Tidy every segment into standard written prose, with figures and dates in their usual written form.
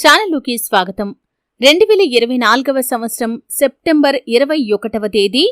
ఛానల్లోకి స్వాగతం. 2024వ సంవత్సరం సెప్టెంబర్ 21వ తేదీ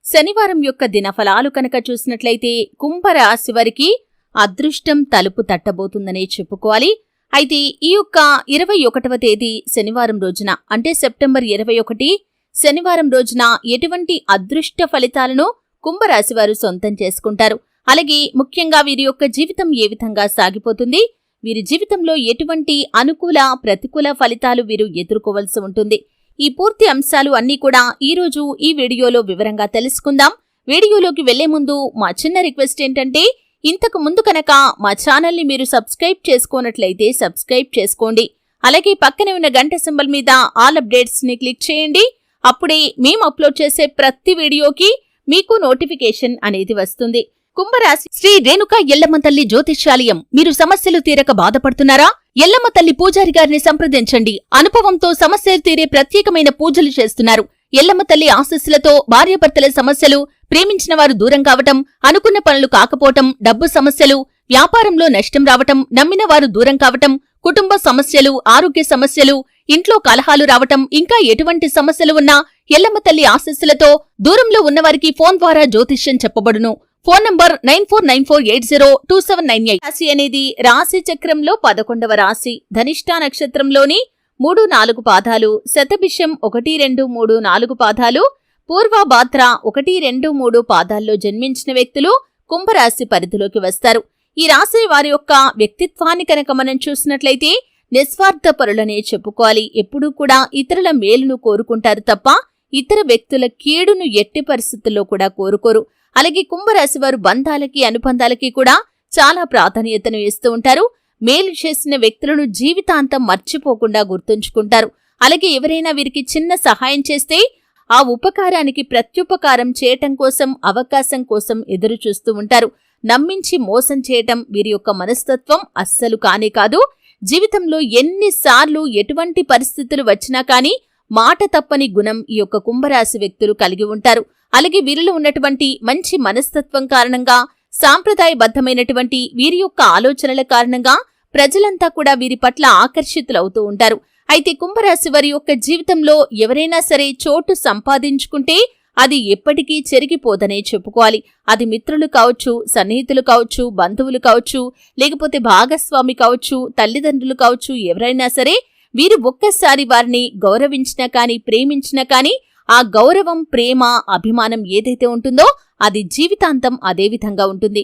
శనివారం యొక్క దినఫలాలు కనుక చూసినట్లయితే కుంభరాశి వారికి అదృష్టం తలుపు తట్టబోతుందనే చెప్పుకోవాలి. అయితే ఈ యొక్క 21వ తేదీ శనివారం రోజున అంటే సెప్టెంబర్ 21 శనివారం రోజున ఎటువంటి అదృష్ట ఫలితాలను కుంభరాశి వారు సొంతం చేసుకుంటారు. అలాగే ముఖ్యంగా వీరి యొక్క జీవితం ఏ విధంగా సాగిపోతుంది, వీరి జీవితంలో ఎటువంటి అనుకూల ప్రతికూల ఫలితాలు వీరు ఎదుర్కోవలసి ఉంటుంది. ఈ పూర్తి అంశాలు అన్నీ కూడా ఈరోజు ఈ వీడియోలో వివరంగా తెలుసుకుందాం. వీడియోలోకి వెళ్లే ముందు మా చిన్న రిక్వెస్ట్ ఏంటంటే, ఇంతకు ముందు కనుక మా ఛానల్ని మీరు సబ్స్క్రైబ్ చేసుకోనట్లయితే సబ్స్క్రైబ్ చేసుకోండి. అలాగే పక్కనే ఉన్న గంట సింబల్ మీద ఆల్ అప్డేట్స్ ని క్లిక్ చేయండి. అప్పుడే మేము అప్లోడ్ చేసే ప్రతి వీడియోకి మీకు నోటిఫికేషన్ అనేది వస్తుంది. కుంభరాశి శ్రీ రేణుక ఎల్లమ్మ తల్లి జ్యోతిష్యాలయం. మీరు సమస్యలు తీరక బాధపడుతున్నారా? ఎల్లమ్మ తల్లి పూజారి గారిని సంప్రదించండి. అనుభవంతో సమస్యలు తీరే ప్రత్యేకమైన పూజలు చేస్తున్నారు. ఎల్లమ్మ తల్లి ఆశీస్సులతో భార్యాభర్తల సమస్యలు, ప్రేమించిన వారు దూరం కావటం, అనుకున్న పనులు కాకపోవటం, డబ్బు సమస్యలు, వ్యాపారంలో నష్టం రావటం, నమ్మిన వారు దూరం కావటం, కుటుంబ సమస్యలు, ఆరోగ్య సమస్యలు, ఇంట్లో కలహాలు రావటం, ఇంకా ఎటువంటి సమస్యలు ఉన్నా ఎల్లమ్మ తల్లి ఆశీస్సులతో దూరంలో ఉన్నవారికి ఫోన్ ద్వారా జ్యోతిష్యం చెప్పబడును. Phone number 9494802798. రాశి అనేది రాశి చక్రంలో 11వ రాశి. ధనిష్ఠా నక్షత్రంలోని 3-4 పాదాలు, శతభిషం 1-2-3-4 పాదాలు, పూర్వభాద్ర 1-2-3 పాదాల్లో జన్మించిన వ్యక్తులు కుంభరాశి పరిధిలోకి వస్తారు. ఈ రాశి వారి యొక్క వ్యక్తిత్వాన్ని కనుక మనం చూసినట్లయితే నిస్వార్థపరులనే చెప్పుకోవాలి. ఎప్పుడూ కూడా ఇతరుల మేలును కోరుకుంటారు తప్ప ఇతర వ్యక్తుల కీడును ఎట్టి పరిస్థితుల్లో కూడా కోరుకోరు. అలాగే కుంభరాశి వారు బంధాలకి, అనుబంధాలకి కూడా చాలా ప్రాధాన్యతను ఇస్తూ ఉంటారు. మేలు చేసిన వ్యక్తులను జీవితాంతం మర్చిపోకుండా గుర్తుంచుకుంటారు. అలాగే ఎవరైనా వీరికి చిన్న సహాయం చేస్తే ఆ ఉపకారానికి ప్రత్యుపకారం చేయటం కోసం, అవకాశం కోసం ఎదురు చూస్తూ ఉంటారు. నమ్మించి మోసం చేయటం వీరి యొక్క మనస్తత్వం అస్సలు కానే కాదు. జీవితంలో ఎన్నిసార్లు ఎటువంటి పరిస్థితులు వచ్చినా కానీ మాట తప్పని గుణం ఈ యొక్క కుంభరాశి వ్యక్తులు కలిగి ఉంటారు. అలాగే వీరిలో ఉన్నటువంటి మంచి మనస్తత్వం కారణంగా, సాంప్రదాయబద్ధమైనటువంటి వీరి యొక్క ఆలోచనల కారణంగా ప్రజలంతా కూడా వీరి పట్ల ఆకర్షితులవుతూ ఉంటారు. అయితే కుంభరాశి వారి యొక్క జీవితంలో ఎవరైనా సరే చోటు సంపాదించుకుంటే అది ఎప్పటికీ చెరిగిపోదనే చెప్పుకోవాలి. అది మిత్రులు కావచ్చు, సన్నిహితులు కావచ్చు, బంధువులు కావచ్చు, లేకపోతే భాగస్వామి కావచ్చు, తల్లిదండ్రులు కావచ్చు, ఎవరైనా సరే వీరు ఒక్కసారి వారిని గౌరవించినా కాని, ప్రేమించినా కాని ఆ గౌరవం, ప్రేమ, అభిమానం ఏదైతే ఉంటుందో అది జీవితాంతం అదే విధంగా ఉంటుంది.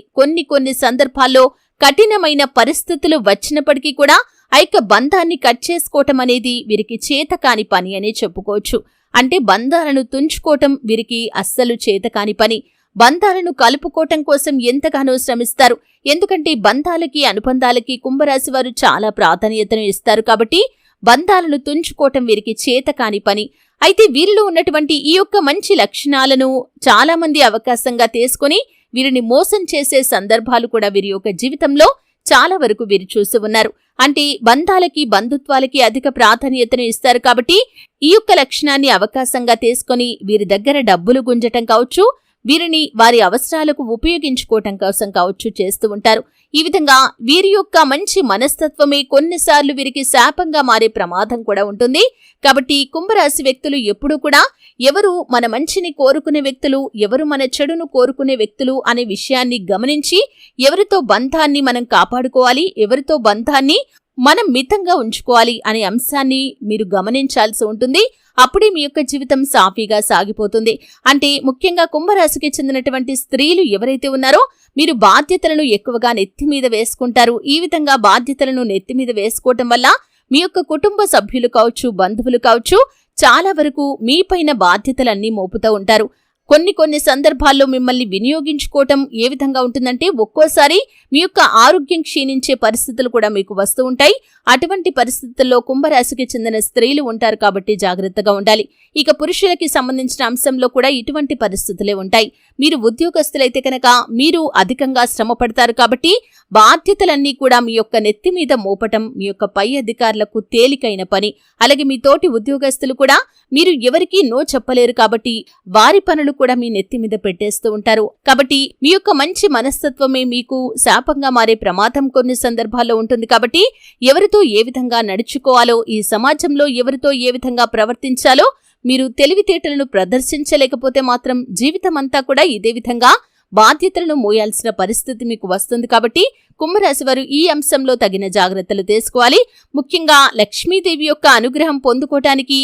కొన్ని సందర్భాల్లో కఠినమైన పరిస్థితులు వచ్చినప్పటికీ కూడా ఆ యొక్క బంధాన్ని కట్ చేసుకోవటం అనేది వీరికి చేతకాని పని అనే చెప్పుకోవచ్చు. అంటే బంధాలను తుంచుకోవటం వీరికి అస్సలు చేతకాని పని. బంధాలను కలుపుకోవటం కోసం ఎంతగానో శ్రమిస్తారు. ఎందుకంటే బంధాలకి, అనుబంధాలకి కుంభరాశి వారు చాలా ప్రాధాన్యతను ఇస్తారు కాబట్టి బంధాలను తుంచుకోవటం వీరికి చేతకాని పని. అయితే వీరిలో ఉన్నటువంటి ఈ యొక్క మంచి లక్షణాలను చాలా మంది అవకాశంగా తీసుకుని వీరిని మోసం చేసే సందర్భాలు కూడా వీరి యొక్క జీవితంలో చాలా వరకు వీరు చూసి ఉన్నారు. అంటే బంధాలకి, బంధుత్వాలకి అధిక ప్రాధాన్యతను ఇస్తారు కాబట్టి ఈ యొక్క లక్షణాన్ని అవకాశంగా తీసుకుని వీరి దగ్గర డబ్బులు గుంజటం కావచ్చు, వీరిని వారి అవసరాలకు ఉపయోగించుకోవటం కోసం కావచ్చు చేస్తూ ఉంటారు. ఈ విధంగా వీరి యొక్క మంచి మనస్తత్వమే కొన్నిసార్లు వీరికి శాపంగా మారే ప్రమాదం కూడా ఉంటుంది. కాబట్టి కుంభరాశి వ్యక్తులు ఎప్పుడూ కూడా ఎవరు మన మంచిని కోరుకునే వ్యక్తులు, ఎవరు మన చెడును కోరుకునే వ్యక్తులు అనే విషయాన్ని గమనించి ఎవరితో బంధాన్ని మనం కాపాడుకోవాలి, ఎవరితో బంధాన్ని మనం మితంగా ఉంచుకోవాలి అనే అంశాన్ని మీరు గమనించాల్సి ఉంటుంది. అప్పుడే మీ యొక్క జీవితం సాఫీగా సాగిపోతుంది. అంటే ముఖ్యంగా కుంభరాశికి చెందినటువంటి స్త్రీలు ఎవరైతే ఉన్నారో మీరు బాధ్యతలను ఎక్కువగా నెత్తిమీద వేసుకుంటారు. ఈ విధంగా బాధ్యతలను నెత్తిమీద వేసుకోవటం వల్ల మీ యొక్క కుటుంబ సభ్యులు కావచ్చు, బంధువులు కావచ్చు, చాలా వరకు మీపైన బాధ్యతలన్నీ మోపుతూ ఉంటారు. కొన్ని సందర్భాల్లో మిమ్మల్ని వినియోగించుకోవటం ఏ విధంగా ఉంటుందంటే ఒక్కోసారి మీ యొక్క ఆరోగ్యం క్షీణించే పరిస్థితులు కూడా మీకు వస్తూ ఉంటాయి. అటువంటి పరిస్థితుల్లో కుంభరాశికి చెందిన స్త్రీలు ఉంటారు కాబట్టి జాగ్రత్తగా ఉండాలి. ఇక పురుషులకి సంబంధించిన అంశంలో కూడా ఇటువంటి పరిస్థితులే ఉంటాయి. మీరు ఉద్యోగస్తులైతే కనుక మీరు అధికంగా శ్రమ పడతారు కాబట్టి బాధ్యతలన్నీ కూడా మీ యొక్క నెత్తి మీద మోపటం మీ యొక్క పై అధికారులకు తేలికైన పని. అలాగే మీ తోటి ఉద్యోగస్తులు కూడా మీరు ఎవరికీ నో చెప్పలేరు కాబట్టి వారి పనులు కూడా మీ నెత్తి మీద పెట్టేస్తూ ఉంటారు. కాబట్టి మీ యొక్క మంచి మనస్తత్వమే మీకు శాపంగా మారే ప్రమాదం కొన్ని సందర్భాల్లో ఉంటుంది. కాబట్టి ఎవరితో ఏ విధంగా నడుచుకోవాలో, ఈ సమాజంలో ఎవరితో ఏ విధంగా ప్రవర్తించాలో మీరు తెలివితేటలను ప్రదర్శించలేకపోతే మాత్రం జీవితమంతా కూడా ఇదే విధంగా బాధ్యతలను మోయాల్సిన పరిస్థితి మీకు వస్తుంది. కాబట్టి కుంభరాశి వారు ఈ అంశంలో తగిన జాగ్రత్తలు తీసుకోవాలి. ముఖ్యంగా లక్ష్మీదేవి యొక్క అనుగ్రహం పొందుకోవటానికి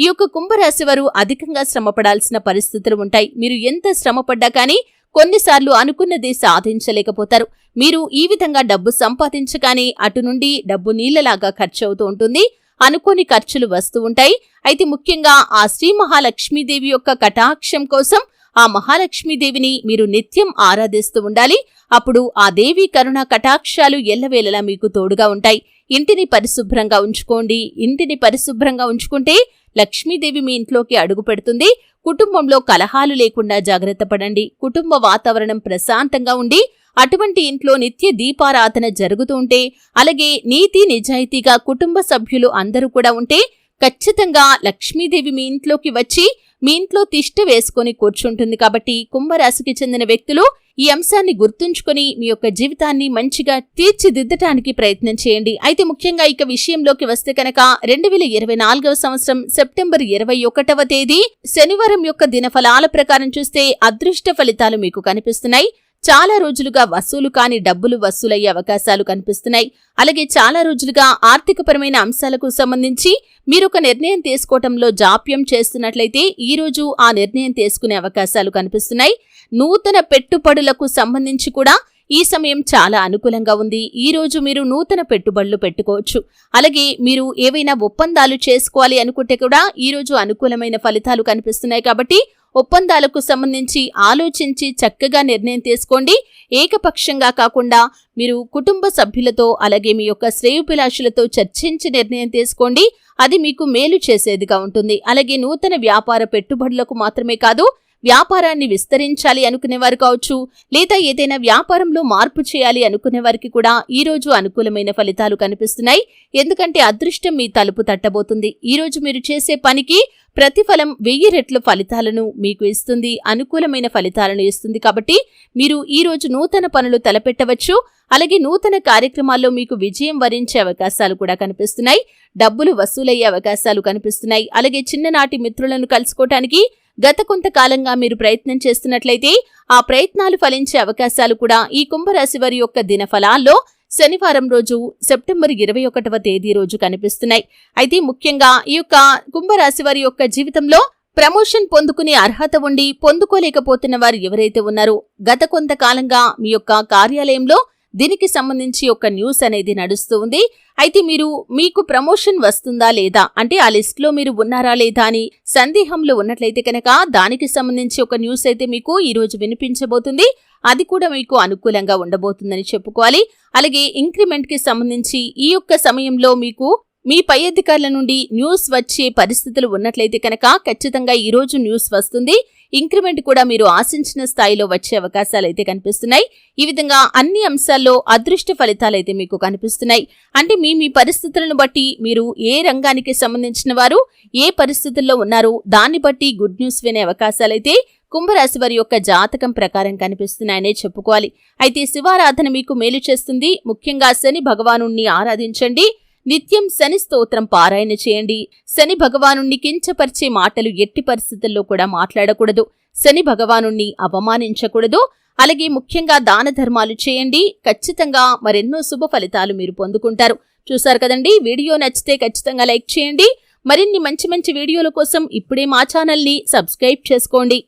ఈ యొక్క కుంభరాశి వారు అధికంగా శ్రమపడాల్సిన పరిస్థితులు ఉంటాయి. మీరు ఎంత శ్రమపడ్డా కానీ కొన్నిసార్లు అనుకున్నది సాధించలేకపోతారు. మీరు ఈ విధంగా డబ్బు సంపాదించగానే అటు నుండి డబ్బు నీళ్లలాగా ఖర్చు అవుతూ ఉంటుంది. అనుకోని ఖర్చులు వస్తూ ఉంటాయి. అయితే ముఖ్యంగా ఆ శ్రీ మహాలక్ష్మీదేవి యొక్క కటాక్షం కోసం ఆ మహాలక్ష్మీదేవిని మీరు నిత్యం ఆరాధిస్తూ ఉండాలి. అప్పుడు ఆ దేవి కరుణ కటాక్షాలు ఎల్లవేళలా మీకు తోడుగా ఉంటాయి. ఇంటిని పరిశుభ్రంగా ఉంచుకోండి. ఇంటిని పరిశుభ్రంగా ఉంచుకుంటే లక్ష్మీదేవి మీ ఇంట్లోకి అడుగు పెడుతుంది. కుటుంబంలో కలహాలు లేకుండా జాగ్రత్త పడండి. కుటుంబ వాతావరణం ప్రశాంతంగా ఉండి అటువంటి ఇంట్లో నిత్య దీపారాధన జరుగుతూ ఉంటే, అలాగే నీతి నిజాయితీగా కుటుంబ సభ్యులు అందరూ కూడా ఉంటే ఖచ్చితంగా లక్ష్మీదేవి మీ ఇంట్లోకి వచ్చి మీ ఇంట్లో తిష్ట వేసుకొని కూర్చుంటుంది. కాబట్టి కుంభరాశికి చెందిన వ్యక్తులు ఈ అంశాన్ని గుర్తుంచుకొని మీ యొక్క జీవితాన్ని మంచిగా తీర్చిదిద్దటానికి ప్రయత్నం చేయండి. అయితే ముఖ్యంగా ఇక విషయంలోకి వస్తే కనుక 2024వ సంవత్సరం సెప్టెంబర్ 21వ తేదీ శనివారం యొక్క దినఫలాల ప్రకారం చూస్తే అదృష్ట ఫలితాలు మీకు కనిపిస్తున్నాయి. చాలా రోజులుగా వసూలు కాని డబ్బులు వసూలయ్యే అవకాశాలు కనిపిస్తున్నాయి. అలాగే చాలా రోజులుగా ఆర్థికపరమైన అంశాలకు సంబంధించి మీరొక నిర్ణయం తీసుకోవటంలో జాప్యం చేస్తున్నట్లయితే ఈ రోజు ఆ నిర్ణయం తీసుకునే అవకాశాలు కనిపిస్తున్నాయి. నూతన పెట్టుబడులకు సంబంధించి కూడా ఈ సమయం చాలా అనుకూలంగా ఉంది. ఈ రోజు మీరు నూతన పెట్టుబడులు పెట్టుకోవచ్చు. అలాగే మీరు ఏవైనా ఒప్పందాలు చేసుకోవాలి అనుకుంటే కూడా ఈ రోజు అనుకూలమైన ఫలితాలు కనిపిస్తున్నాయి. కాబట్టి ఒప్పందాలకు సంబంధించి ఆలోచించి చక్కగా నిర్ణయం తీసుకోండి. ఏకపక్షంగా కాకుండా మీరు కుటుంబ సభ్యులతో అలాగే మీ యొక్క శ్రేయోభిలాషులతో చర్చించి నిర్ణయం తీసుకోండి. అది మీకు మేలు చేసేదిగా ఉంటుంది. అలాగే నూతన వ్యాపార పెట్టుబడులకు మాత్రమే కాదు, వ్యాపారాన్ని విస్తరించాలి అనుకునేవారు కావచ్చు, లేదా ఏదైనా వ్యాపారంలో మార్పు చేయాలి అనుకునే వారికి కూడా ఈ రోజు అనుకూలమైన ఫలితాలు కనిపిస్తున్నాయి. ఎందుకంటే అదృష్టం మీ తలుపు తట్టబోతుంది. ఈ రోజు మీరు చేసే పనికి ప్రతిఫలం 1000 రెట్ల ఫలితాలను మీకు ఇస్తుంది, అనుకూలమైన ఫలితాలను ఇస్తుంది. కాబట్టి మీరు ఈ రోజు నూతన పనులు తలపెట్టవచ్చు. అలాగే నూతన కార్యక్రమాల్లో మీకు విజయం వరించే అవకాశాలు కూడా కనిపిస్తున్నాయి. డబ్బులు వసూలయ్యే అవకాశాలు కనిపిస్తున్నాయి. అలాగే చిన్ననాటి మిత్రులను కలుసుకోవటానికి గత కొంతకాలంగా మీరు ప్రయత్నం చేస్తున్నట్లయితే ఆ ప్రయత్నాలు ఫలించే అవకాశాలు కూడా ఈ కుంభరాశి వారి యొక్క దినఫలాల్లో శనివారం రోజు సెప్టెంబర్ 21వ తేదీ రోజు కనిపిస్తున్నాయి. అయితే ముఖ్యంగా ఈ యొక్క కుంభరాశి వారి యొక్క జీవితంలో ప్రమోషన్ పొందుకునే అర్హత ఉండి పొందుకోలేకపోతున్న వారు ఎవరైతే ఉన్నారో గత కొంతకాలంగా మీ యొక్క కార్యాలయంలో దీనికి సంబంధించి ఒక న్యూస్ అనేది నడుస్తూ ఉంది. అయితే మీకు ప్రమోషన్ వస్తుందా లేదా అంటే ఆ లిస్ట్ లో మీరు ఉన్నారా లేదా అని సందేహంలో ఉన్నట్లయితే కనుక దానికి సంబంధించి ఒక న్యూస్ అయితే మీకు ఈ రోజు వినిపించబోతుంది. అది కూడా మీకు అనుకూలంగా ఉండబోతుందని చెప్పుకోవాలి. అలాగే ఇంక్రిమెంట్ కి సంబంధించి ఈ యొక్క సమయంలో మీకు మీ పై అధికారుల నుండి న్యూస్ వచ్చే పరిస్థితులు ఉన్నట్లయితే కనుక ఖచ్చితంగా ఈ రోజు న్యూస్ వస్తుంది. ఇంక్రిమెంట్ కూడా మీరు ఆశించిన స్థాయిలో వచ్చే అవకాశాలైతే కనిపిస్తున్నాయి. ఈ విధంగా అన్ని అంశాల్లో అదృష్ట ఫలితాలైతే మీకు కనిపిస్తున్నాయి. అంటే మీ పరిస్థితులను బట్టి మీరు ఏ రంగానికి సంబంధించిన వారు ఏ పరిస్థితుల్లో ఉన్నారు దాన్ని బట్టి గుడ్ న్యూస్ వినే అవకాశాలైతే కుంభరాశి వారి యొక్క జాతకం ప్రకారం కనిపిస్తున్నాయనే చెప్పుకోవాలి. అయితే శివారాధన మీకు మేలు చేస్తుంది. ముఖ్యంగా శని భగవానుణ్ణి ఆరాధించండి. నిత్యం శని స్తోత్రం పారాయణ చేయండి. శని భగవానుణ్ణి కించపరిచే మాటలు ఎట్టి పరిస్థితుల్లో కూడా మాట్లాడకూడదు. శని భగవానుణ్ణి అవమానించకూడదు. అలాగే ముఖ్యంగా దాన ధర్మాలు చేయండి. ఖచ్చితంగా మరెన్నో శుభ ఫలితాలు మీరు పొందుకుంటారు. చూశారు కదండి, వీడియో నచ్చితే ఖచ్చితంగా లైక్ చేయండి. మరిన్ని మంచి వీడియోల కోసం ఇప్పుడే మా ఛానల్ని సబ్స్క్రైబ్ చేసుకోండి.